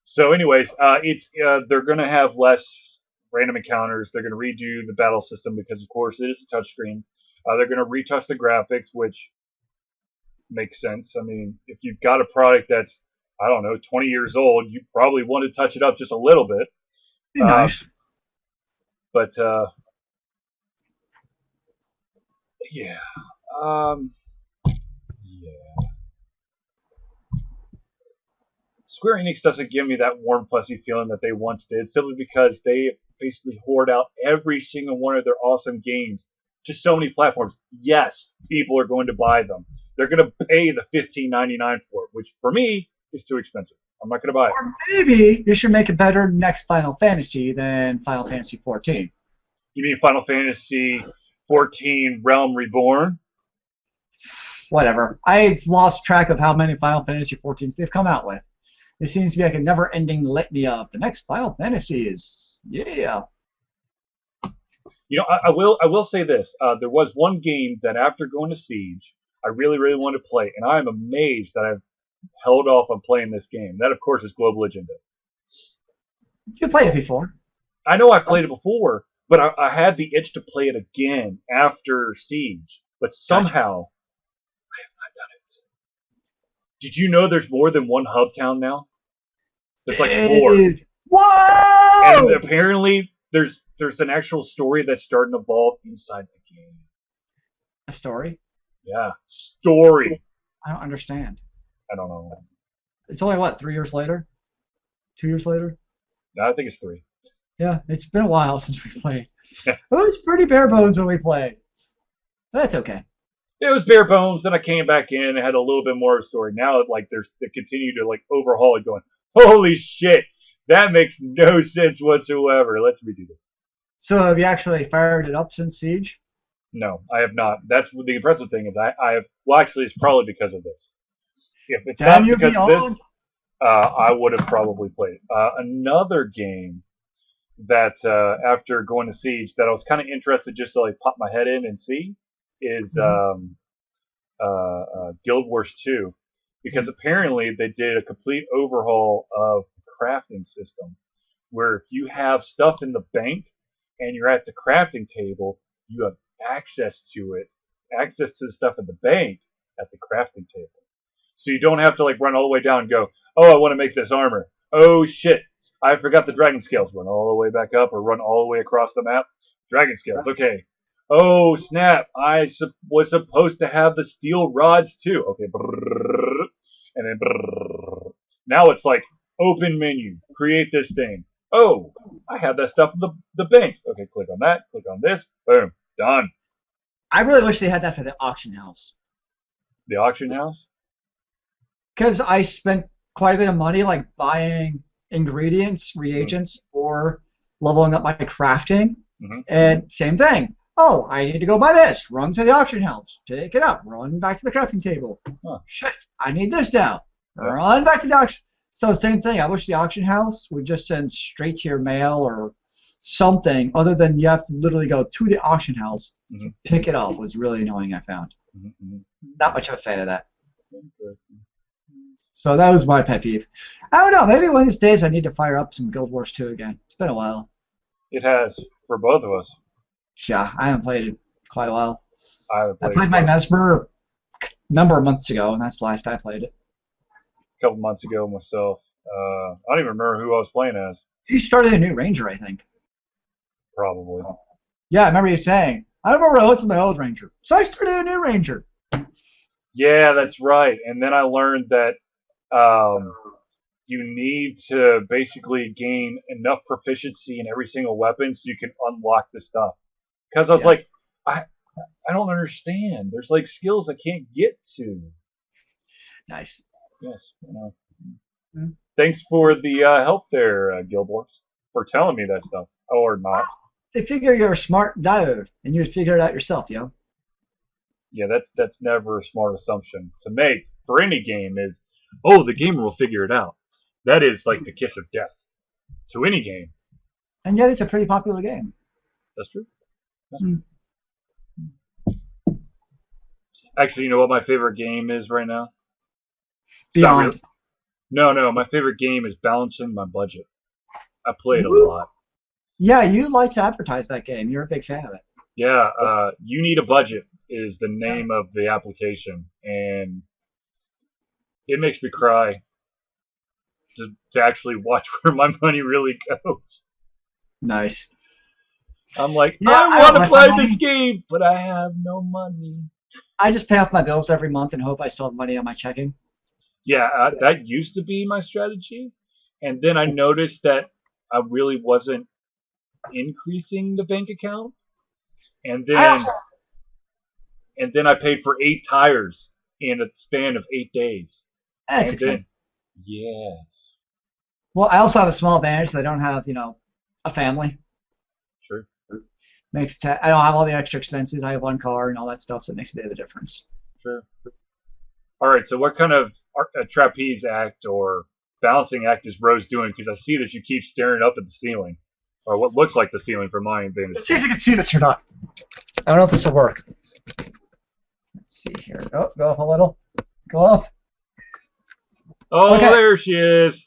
So, anyways, they're gonna have less random encounters. They're gonna redo the battle system because, of course, it is a touchscreen. They're gonna retouch the graphics, which makes sense. I mean, if you've got a product that's, I don't know, 20 years old, you probably want to touch it up just a little bit. Be nice. But yeah. Square Enix doesn't give me that warm, fuzzy feeling that they once did, simply because they basically hoard out every single one of their awesome games to so many platforms. Yes, people are going to buy them. They're going to pay the $15.99 for it, which for me is too expensive. I'm not going to buy it. Or maybe you should make a better next Final Fantasy than Final Fantasy 14. You mean Final Fantasy 14 Realm Reborn? Whatever. I've lost track of how many Final Fantasy 14s they've come out with. It seems to be like a never-ending litany of the next Final Fantasy is, yeah. You know, I will say this. There was one game that after going to Siege, I really, really wanted to play, and I am amazed that I've held off on playing this game. That, of course, is Global Agenda. You played it before. I know I played it before, but I had the itch to play it again after Siege. But somehow, I have not done it. Did you know there's more than one hub town now? There's like 4. Whoa! And apparently, there's an actual story that's starting to evolve inside the game. A story? Yeah, story. I don't understand. I don't know. It's only, what, 3 years later? 2 years later? No, I think it's 3. Yeah, it's been a while since we played. It was pretty bare bones when we played. That's okay. it was bare bones. Then I came back in and had a little bit more of a story. Now, like, they continue to like overhaul it, going, holy shit, that makes no sense whatsoever. Let's redo this. So have you actually fired it up since Siege? No, I have not. That's the impressive thing is I have. Well, actually, it's probably because of this. If it's Damn not you because of this, beyond. I would have probably played another game that after going to Siege that I was kind of interested just to like pop my head in and see is Mhm. Guild Wars 2 because apparently they did a complete overhaul of the crafting system where if you have stuff in the bank and you're at the crafting table, you have access to it, access to the stuff in the bank at the crafting table. So you don't have to like run all the way down and go, oh, I want to make this armor. Oh shit, I forgot the dragon scales. Run all the way back up or run all the way across the map. Dragon scales, okay. Oh snap, was supposed to have the steel rods too. Okay, and then now it's like open menu, create this thing. Oh, I have that stuff in the bank. Okay, click on that, click on this, boom, done. I really wish they had that for the auction house. The auction house? Because I spent quite a bit of money like buying ingredients, Mm-hmm. reagents, or leveling up my crafting. Mm-hmm. And same thing. Oh, I need to go buy this. Run to the auction house. Pick it up. Run back to the crafting table. Huh. Shit, I need this now. Yeah. Run back to the auction. So same thing. I wish the auction house would just send straight to your mail or something other than you have to literally go to the auction house Mm-hmm. to pick it up was really annoying, I found. Mm-hmm. Not much of a fan of that. Interesting. So that was my pet peeve. I don't know. Maybe one of these days I need to fire up some Guild Wars 2 again. It's been a while. It has for both of us. Yeah, I haven't played it quite a while. I haven't I played played it my a Mesmer a number of months ago, and that's the last I played it. couple months ago myself. I don't even remember who I was playing as. You started a new Ranger, I think. Probably. Yeah, I remember you saying, I don't remember what's my old Ranger. So I started a new Ranger. Yeah, that's right. And then I learned that you need to basically gain enough proficiency in every single weapon so you can unlock the stuff. Because I was Yeah. like, I don't understand. There's like skills I can't get to. Nice. Yes. You know. Mm. Thanks for the help there, Guild Wars, for telling me that stuff. Or not. They figure you're a smart dude, and you figure it out yourself, yo. Yeah, that's never a smart assumption to make for any game is, oh, the gamer will figure it out. That is like the kiss of death to any game. And yet it's a pretty popular game. That's true. Mm. Actually, you know what my favorite game is right now? Beyond. Really. No, my favorite game is balancing my budget. I play it a Woo. lot. Yeah, you like to advertise that game. You're a big fan of it. Yeah, You Need a Budget is the name of the application, and it makes me cry to actually watch where my money really goes. Nice. I'm like, Yeah, I I want don't to like play my money. this game, but I have no money. I just pay off my bills every month and hope I still have money on my checking. Yeah, that used to be my strategy, and then I noticed that I really wasn't increasing the bank account, and I then also, I paid for 8 tires in a span of 8 days, it's and expensive. then yeah, Well, I also have a small advantage that I don't have, a family. sure. I don't have all the extra expenses. I have one car and all that stuff, so it makes a bit of a difference. Sure. All right. So, what kind of trapeze act or balancing act is Rose doing? Because I see that you keep staring up at the ceiling, or what looks like the ceiling from my vantage Let's see if point. you can see this or not. I don't know if this will work. Let's see here. Oh, go up a little. Go up. Oh, Okay. there she is.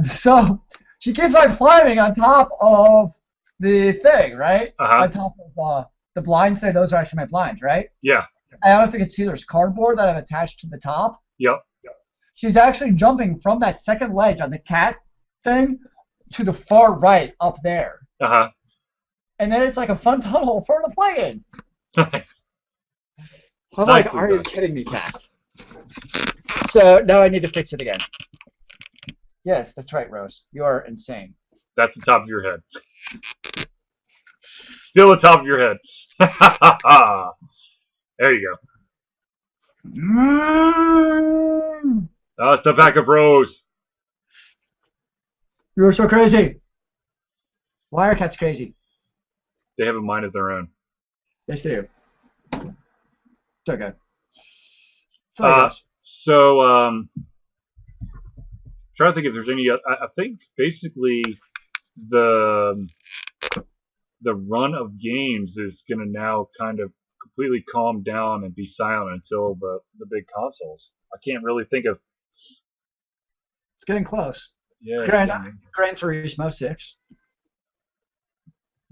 So she keeps like climbing on top of the thing, right? Uh-huh. On top of the blinds there. Those are actually my blinds, right? Yeah. I don't know if you can see there's cardboard that I've attached to the top. Yep. She's actually jumping from that second ledge on the cat thing to the far right up there. Uh And then it's like a fun tunnel for her to play in. huh. I'm Nicely like, are you done. kidding me, Cat? So now I need to fix it again. Yes, that's right, Rose. You are insane. That's the top of your head. Still the top of your head. There you go. Mm. It's the back of Rose. You're so crazy. Why are cats crazy? They have a mind of their own. Yes, they do. It's okay. So I Uh, guess. so trying to think if there's any. I think basically the the run of games is going to now kind of completely calm down and be silent until the big consoles. I can't really think of. It's getting close. Yeah, it's Gran, getting. Gran Turismo 6,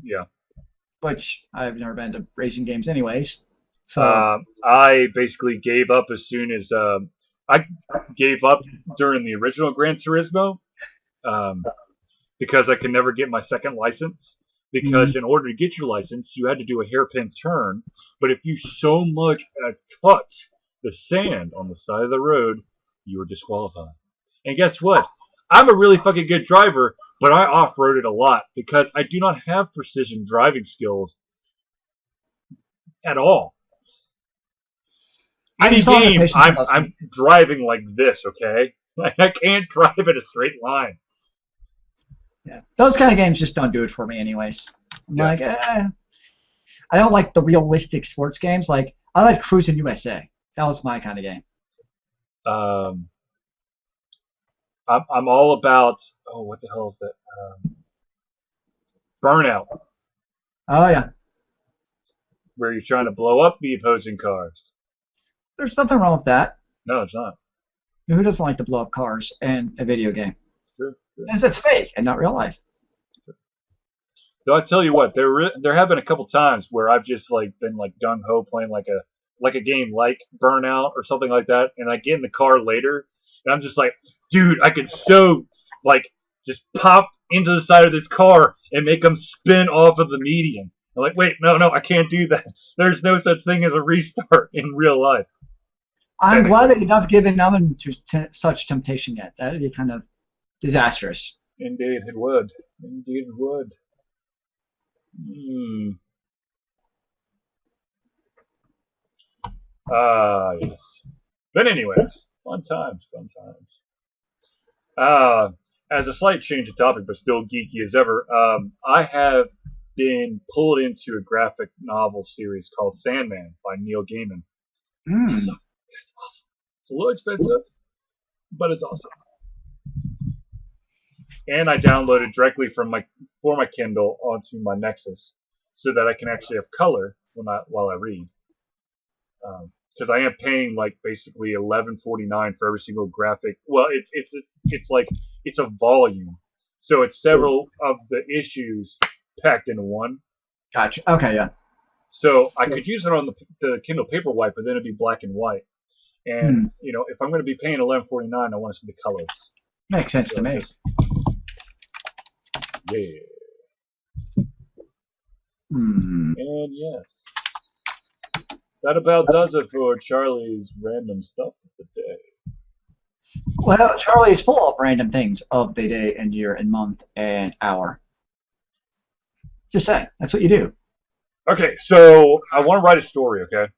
Yeah. which I've never been to racing games anyways. So, I basically gave up as soon as I gave up during the original Gran Turismo um, because I could never get my second license. mm, Because in order to get your license, you had to do a hairpin turn. But if you so much as touch the sand on the side of the road, you were disqualified. And guess what? I'm a really fucking good driver, but I off-roaded a lot because I do not have precision driving skills at all. I Any just don't have the game, patience for I'm those games. I'm driving like this, okay? Like I can't drive in a straight line. Yeah. Those kind of games just don't do it for me anyways. I'm Yeah. like, I don't like the realistic sports games. Like, I like Cruising USA. That was my kind of game. Um, I'm all about. Oh, what the hell is that? Burnout, Oh, yeah. where you're trying to blow up the opposing cars. There's nothing wrong with that. No, it's not. Who doesn't like to blow up cars in a video game? True. True. Because it's fake and not real life. So I tell you what, there have been a couple times where I've just like been like gung ho playing like a game like Burnout or something like that, and I get in the car later, and I'm just like, dude, I could so like just pop into the side of this car and make them spin off of the median. I'm like, wait, no, I can't do that. There's no such thing as a restart in real life. I'm glad Technically, that you've not given them to such temptation yet. That would be kind of disastrous. indeed it would. Indeed it would. Hmm. Yes. But anyways, fun times, fun times. As a slight change of topic, but still geeky as ever, I have been pulled into a graphic novel series called Sandman by Neil Gaiman. Mm. Awesome. It's awesome. It's a little expensive, but it's awesome. And I downloaded directly from my for my Kindle onto my Nexus, so that I can actually have color while I read. Because I am paying like basically $11.49 for every single graphic. Well, it's like it's a volume, so it's several of the issues packed into one. Gotcha. Okay, yeah. So I could use it on the Kindle Paperwhite, but then it'd be black and white. And Hmm. if I'm going to be paying $11.49, I want to see the colors. Makes sense to So me. just yeah, Hmm. and yes, that about does it for Charlie's random stuff of the day. Well, Charlie is full of random things of the day and year and month and hour. Just saying, that's what you do. Okay, so I want to write a story, okay?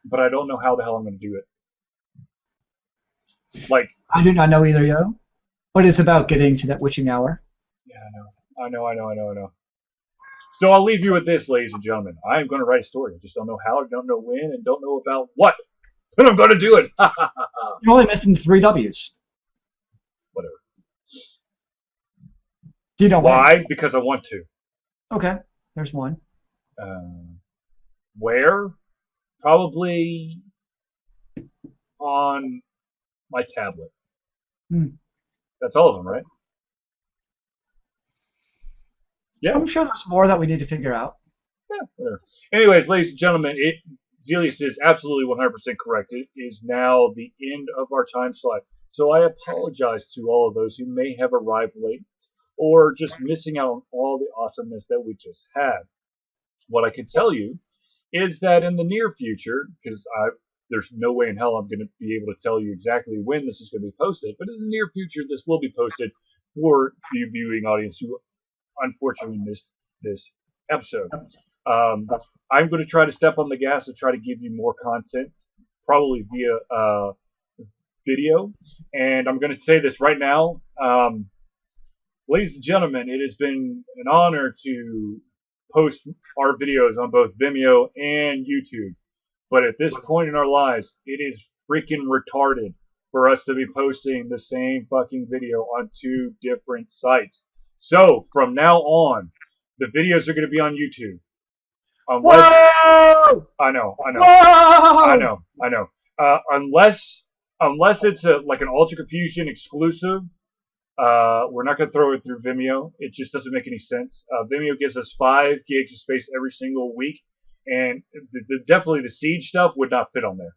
But I don't know how the hell I'm going to do it. Like, I do not know either, yo. But it's about getting to that witching hour. yeah, I know. So I'll leave you with this, ladies and gentlemen. I am going to write a story. I just don't know how, don't know when, and don't know about what. But I'm going to do it. You're only missing three W's. Whatever. Do you know when? Why? Because I want to. Okay, there's one. Uh, where? Probably on my tablet. Hmm. That's all of them, right? Yeah. I'm sure there's more that we need to figure out. Yeah, whatever. Anyways, ladies and gentlemen, Zealeus is absolutely 100% correct. It is now the end of our time slot. So I apologize to all of those who may have arrived late or just missing out on all the awesomeness that we just had. What I can tell you is that in the near future, because there's no way in hell I'm going to be able to tell you exactly when this is going to be posted, but in the near future, this will be posted for the viewing audience who unfortunately missed this episode. Um, I'm going to try to step on the gas and try to give you more content probably via video. And I'm going to say this right now. Ladies and gentlemen, it has been an honor to post our videos on both Vimeo and YouTube. But at this point in our lives, it is freaking retarded for us to be posting the same fucking video on two different sites. So from now on, the videos are going to be on YouTube. Unless Whoa! I know, Whoa! I know. Unless it's like an Ultra Confusion exclusive, we're not going to throw it through Vimeo. It just doesn't make any sense. Vimeo gives us 5 gigs of space every single week, and definitely the Siege stuff would not fit on there.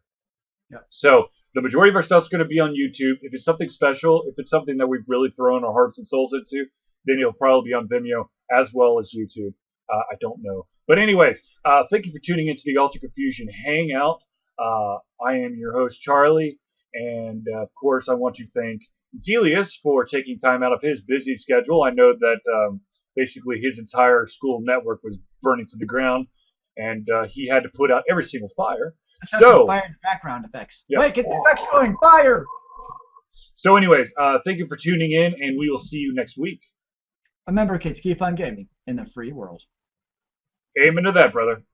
Yep. So the majority of our stuff is going to be on YouTube. If it's something special, if it's something that we've really thrown our hearts and souls into, then it'll probably be on Vimeo as well as YouTube. I don't know. But anyways, thank you for tuning into the Ultra Confusion Hangout. I am your host, Charlie. And of course, I want to thank Zealeus for taking time out of his busy schedule. I know that basically his entire school network was burning to the ground, and he had to put out every single fire. Let's have some fire and background effects. Yep. Wait, get the effects going. Fire! So anyways, thank you for tuning in, and we will see you next week. Remember, kids, keep on gaming in the free world. Amen to that, brother.